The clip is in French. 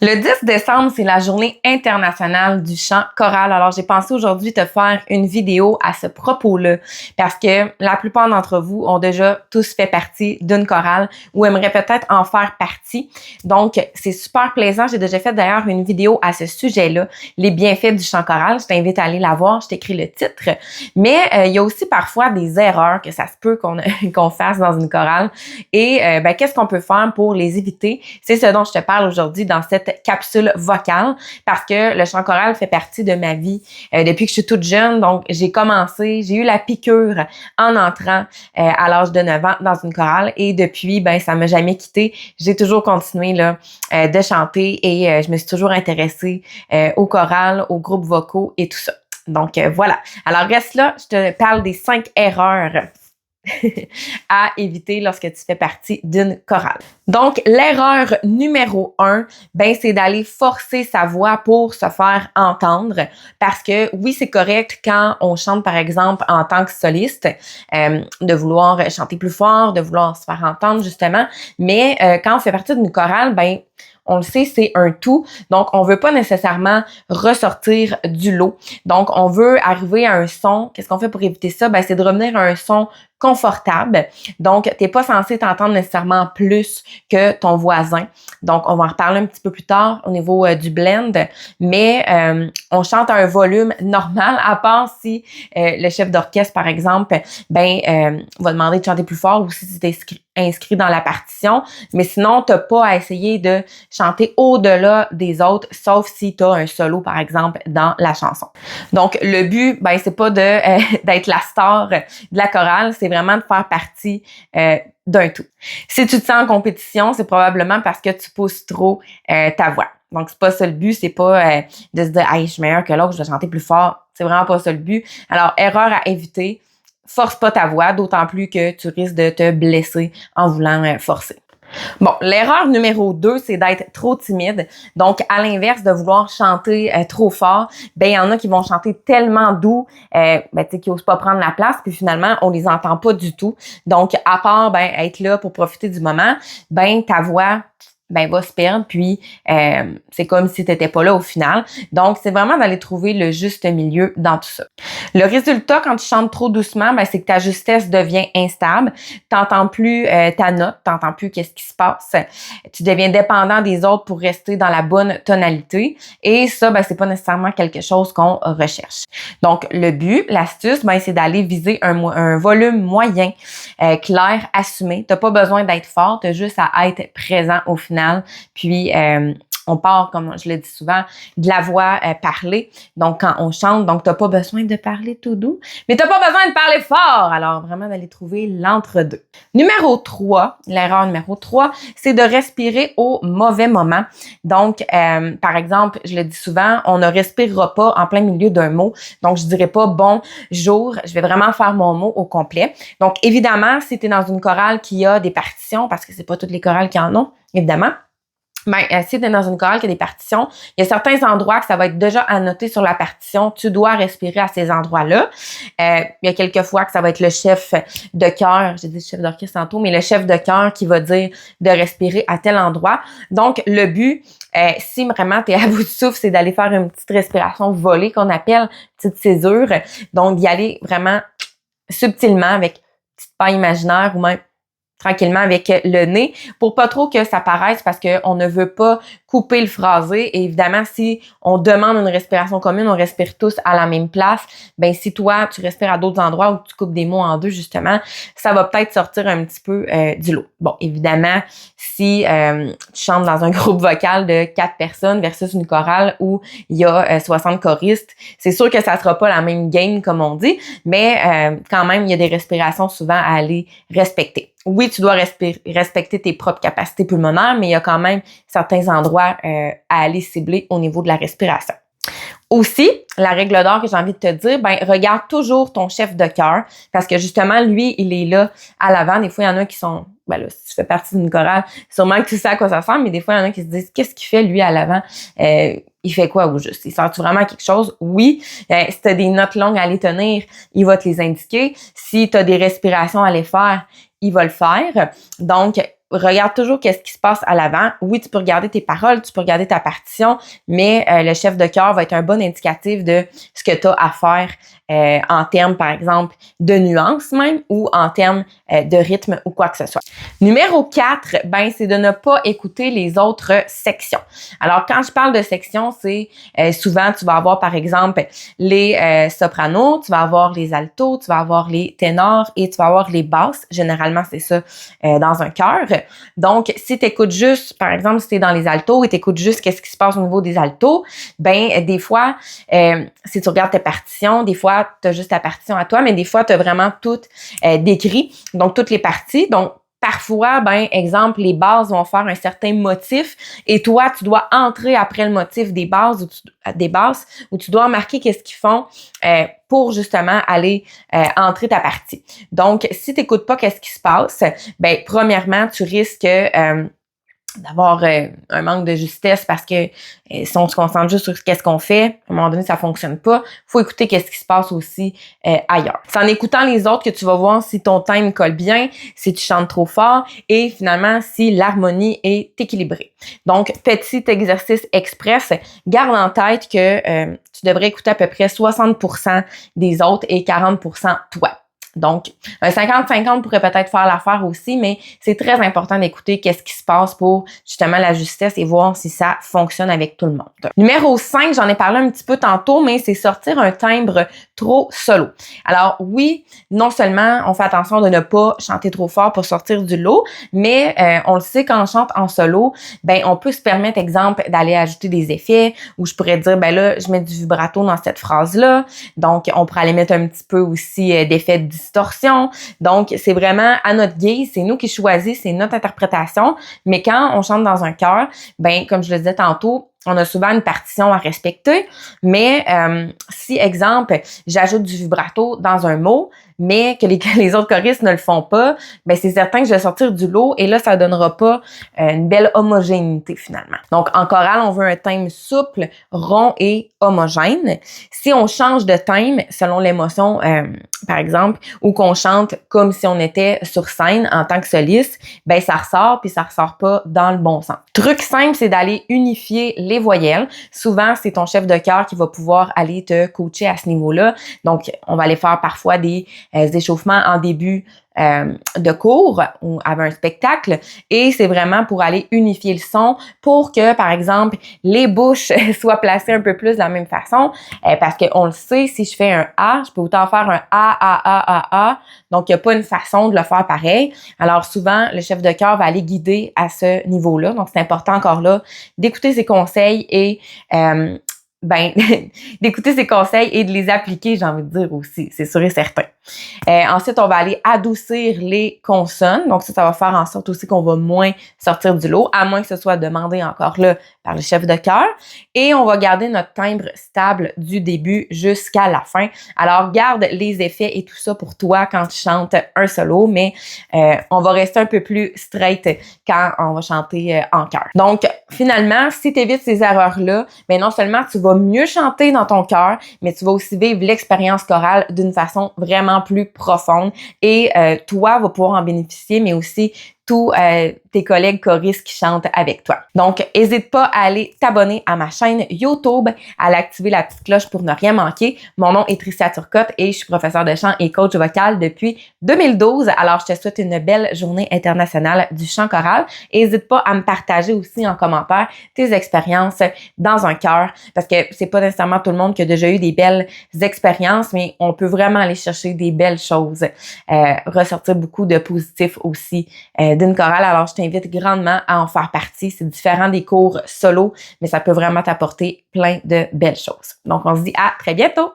Le 10 décembre, c'est la journée internationale du chant choral. Alors, j'ai pensé aujourd'hui te faire une vidéo à ce propos-là parce que la plupart d'entre vous ont déjà tous fait partie d'une chorale ou aimeraient peut-être en faire partie. Donc, c'est super plaisant. J'ai déjà fait d'ailleurs une vidéo à ce sujet-là, les bienfaits du chant choral. Je t'invite à aller la voir. Je t'écris le titre. Mais il y a aussi parfois des erreurs que ça se peut qu'on fasse dans une chorale. Et qu'est-ce qu'on peut faire pour les éviter? C'est ce dont je te parle aujourd'hui dans cette capsule vocale parce que le chant choral fait partie de ma vie depuis que je suis toute jeune. Donc, j'ai eu la piqûre en entrant à l'âge de 9 ans dans une chorale et depuis, ça m'a jamais quitté. J'ai toujours continué de chanter et je me suis toujours intéressée aux chorales, aux groupes vocaux et tout ça. Donc, voilà. Alors, reste là, je te parle des 5 erreurs à éviter lorsque tu fais partie d'une chorale. Donc, l'erreur numéro 1, c'est d'aller forcer sa voix pour se faire entendre parce que oui, c'est correct quand on chante, par exemple, en tant que soliste, de vouloir chanter plus fort, de vouloir se faire entendre, justement, mais quand on fait partie d'une chorale, on le sait, c'est un tout. Donc, on veut pas nécessairement ressortir du lot. Donc, on veut arriver à un son. Qu'est-ce qu'on fait pour éviter ça? C'est de revenir à un son confortable. Donc, t'es pas censé t'entendre nécessairement plus que ton voisin. Donc, on va en reparler un petit peu plus tard au niveau du blend. Mais on chante à un volume normal, à part si le chef d'orchestre, par exemple, va demander de chanter plus fort ou si c'est inscrit dans la partition. Mais sinon, t'as pas à essayer de chanter au-delà des autres, sauf si tu as un solo, par exemple, dans la chanson. Donc, le but, c'est pas d'être la star de la chorale, c'est vraiment de faire partie d'un tout. Si tu te sens en compétition, c'est probablement parce que tu pousses trop ta voix. Donc, c'est pas ça le but, c'est pas de se dire « Hey, je suis meilleure que l'autre, je vais chanter plus fort ». C'est vraiment pas ça le but. Alors, erreur à éviter, force pas ta voix, d'autant plus que tu risques de te blesser en voulant forcer. Bon, l'erreur numéro 2, c'est d'être trop timide. Donc, à l'inverse de vouloir chanter trop fort, il y en a qui vont chanter tellement doux, qui osent pas prendre la place, puis finalement, on les entend pas du tout. Donc, à part être là pour profiter du moment, ta voix va se perdre, puis c'est comme si t'étais pas là au final. Donc, c'est vraiment d'aller trouver le juste milieu dans tout ça. Le résultat, quand tu chantes trop doucement, c'est que ta justesse devient instable. T'entends plus ta note, t'entends plus qu'est-ce qui se passe. Tu deviens dépendant des autres pour rester dans la bonne tonalité. Et ça, c'est pas nécessairement quelque chose qu'on recherche. Donc, le but, l'astuce, c'est d'aller viser un volume moyen, clair, assumé. T'as pas besoin d'être fort, t'as juste à être présent au final. Puis, on part, comme je le dis souvent, de la voix parlée. Donc, quand on chante, donc t'as pas besoin de parler tout doux, mais t'as pas besoin de parler fort. Alors, vraiment d'aller trouver l'entre-deux. L'erreur numéro 3, c'est de respirer au mauvais moment. Donc, par exemple, je le dis souvent, on ne respirera pas en plein milieu d'un mot. Donc, je dirais pas bonjour, je vais vraiment faire mon mot au complet. Donc, évidemment, si tu es dans une chorale qui a des partitions, parce que c'est pas toutes les chorales qui en ont, évidemment, si tu es dans une chorale qui a des partitions, il y a certains endroits que ça va être déjà annoté sur la partition. Tu dois respirer à ces endroits-là. Il y a quelques fois que ça va être le chef de chœur, j'ai dit chef d'orchestre tantôt, mais le chef de chœur qui va dire de respirer à tel endroit. Donc, le but, si vraiment tu es à bout de souffle, c'est d'aller faire une petite respiration volée qu'on appelle petite césure. Donc, d'y aller vraiment subtilement avec une petite paille imaginaire ou même tranquillement avec le nez pour pas trop que ça paraisse parce qu'on ne veut pas couper le phrasé. Et évidemment, si on demande une respiration commune, on respire tous à la même place, si toi, tu respires à d'autres endroits où tu coupes des mots en deux, justement, ça va peut-être sortir un petit peu du lot. Bon, évidemment, si tu chantes dans un groupe vocal de 4 personnes versus une chorale où il y a 60 choristes, c'est sûr que ça sera pas la même game comme on dit, mais quand même, il y a des respirations souvent à aller respecter. Oui, tu dois respecter tes propres capacités pulmonaires, mais il y a quand même certains endroits à aller cibler au niveau de la respiration. Aussi, la règle d'or que j'ai envie de te dire, regarde toujours ton chef de chœur parce que justement, lui, il est là à l'avant. Des fois, il y en a qui sont, si tu fais partie d'une chorale, sûrement que tu sais à quoi ça ressemble, mais des fois, il y en a qui se disent, qu'est-ce qu'il fait lui à l'avant? Il fait quoi au juste? Il sort-tu vraiment quelque chose? Oui. Si tu as des notes longues à les tenir, il va te les indiquer. Si tu as des respirations à les faire, il va le faire. Donc, regarde toujours qu'est-ce qui se passe à l'avant. Oui, tu peux regarder tes paroles, tu peux regarder ta partition, mais le chef de chœur va être un bon indicatif de ce que tu as à faire en termes, par exemple, de nuances même ou en termes de rythme ou quoi que ce soit. Numéro 4, ben c'est de ne pas écouter les autres sections. Alors, quand je parle de sections, c'est souvent, tu vas avoir, par exemple, les sopranos, tu vas avoir les altos, tu vas avoir les ténors et tu vas avoir les basses. Généralement, c'est ça dans un chœur. Donc, si tu écoutes juste, par exemple, si tu es dans les altos et tu écoutes juste qu'est-ce qui se passe au niveau des altos, ben des fois, si tu regardes tes partitions, des fois, tu as juste ta partition à toi, mais des fois, tu as vraiment tout décrit, donc toutes les parties. Donc, parfois, ben, exemple, les bases vont faire un certain motif et toi, tu dois entrer après le motif des bases où tu dois marquer qu'est-ce qu'ils font pour justement aller entrer ta partie. Donc, si tu n'écoutes pas qu'est-ce qui se passe, ben, premièrement, tu risques d'avoir un manque de justesse parce que si on se concentre juste sur qu'est-ce qu'on fait, à un moment donné, ça fonctionne pas. Faut écouter qu'est-ce qui se passe aussi ailleurs. C'est en écoutant les autres que tu vas voir si ton time colle bien, si tu chantes trop fort et finalement si l'harmonie est équilibrée. Donc, petit exercice express, garde en tête que tu devrais écouter à peu près 60% des autres et 40% toi. Donc, un 50-50 pourrait peut-être faire l'affaire aussi, mais c'est très important d'écouter qu'est-ce qui se passe pour justement la justesse et voir si ça fonctionne avec tout le monde. Numéro 5, j'en ai parlé un petit peu tantôt, mais c'est sortir un timbre trop solo. Alors oui, non seulement on fait attention de ne pas chanter trop fort pour sortir du lot, mais on le sait quand on chante en solo, ben on peut se permettre, exemple, d'aller ajouter des effets ou je pourrais dire, ben là, je mets du vibrato dans cette phrase-là. Donc, on pourrait aller mettre un petit peu aussi d'effets de distorsion. Donc, c'est vraiment à notre guise, c'est nous qui choisissons, c'est notre interprétation. Mais quand on chante dans un chœur, ben comme je le disais tantôt, on a souvent une partition à respecter, mais si, exemple, j'ajoute du vibrato dans un mot, mais que les autres choristes ne le font pas, ben c'est certain que je vais sortir du lot et là, ça donnera pas une belle homogénéité finalement. Donc, en chorale, on veut un thème souple, rond et homogène. Si on change de thème selon l'émotion, par exemple, ou qu'on chante comme si on était sur scène en tant que soliste, ben ça ressort puis ça ressort pas dans le bon sens. Truc simple, c'est d'aller unifier les voyelles. Souvent, c'est ton chef de chœur qui va pouvoir aller te coacher à ce niveau-là. Donc, on va aller faire parfois des échauffements en début de cours ou avant un spectacle et c'est vraiment pour aller unifier le son pour que, par exemple, les bouches soient placées un peu plus de la même façon parce qu'on le sait, si je fais un A, je peux autant faire un A. Donc, il n'y a pas une façon de le faire pareil. Alors, souvent, le chef de chœur va aller guider à ce niveau-là. Donc, c'est important encore là d'écouter ses conseils et d'écouter ses conseils et de les appliquer, j'ai envie de dire aussi, c'est sûr et certain. Ensuite, on va aller adoucir les consonnes. Donc, ça va faire en sorte aussi qu'on va moins sortir du lot, à moins que ce soit demandé encore là par le chef de chœur. Et on va garder notre timbre stable du début jusqu'à la fin. Alors, garde les effets et tout ça pour toi quand tu chantes un solo, mais on va rester un peu plus straight quand on va chanter en chœur. Donc, finalement, si tu évites ces erreurs-là, ben non seulement tu vas mieux chanter dans ton chœur, mais tu vas aussi vivre l'expérience chorale d'une façon vraiment plus profonde et toi vas pouvoir en bénéficier, mais aussi tous tes collègues choristes qui chantent avec toi. Donc, n'hésite pas à aller t'abonner à ma chaîne YouTube, à aller activer la petite cloche pour ne rien manquer. Mon nom est Tricia Turcotte et je suis professeure de chant et coach vocal depuis 2012. Alors, je te souhaite une belle journée internationale du chant choral. N'hésite pas à me partager aussi en commentaire tes expériences dans un chœur parce que c'est pas nécessairement tout le monde qui a déjà eu des belles expériences, mais on peut vraiment aller chercher des belles choses, ressortir beaucoup de positifs aussi d'une chorale. Alors, je t'invite grandement à en faire partie. C'est différent des cours solo, mais ça peut vraiment t'apporter plein de belles choses. Donc, on se dit à très bientôt!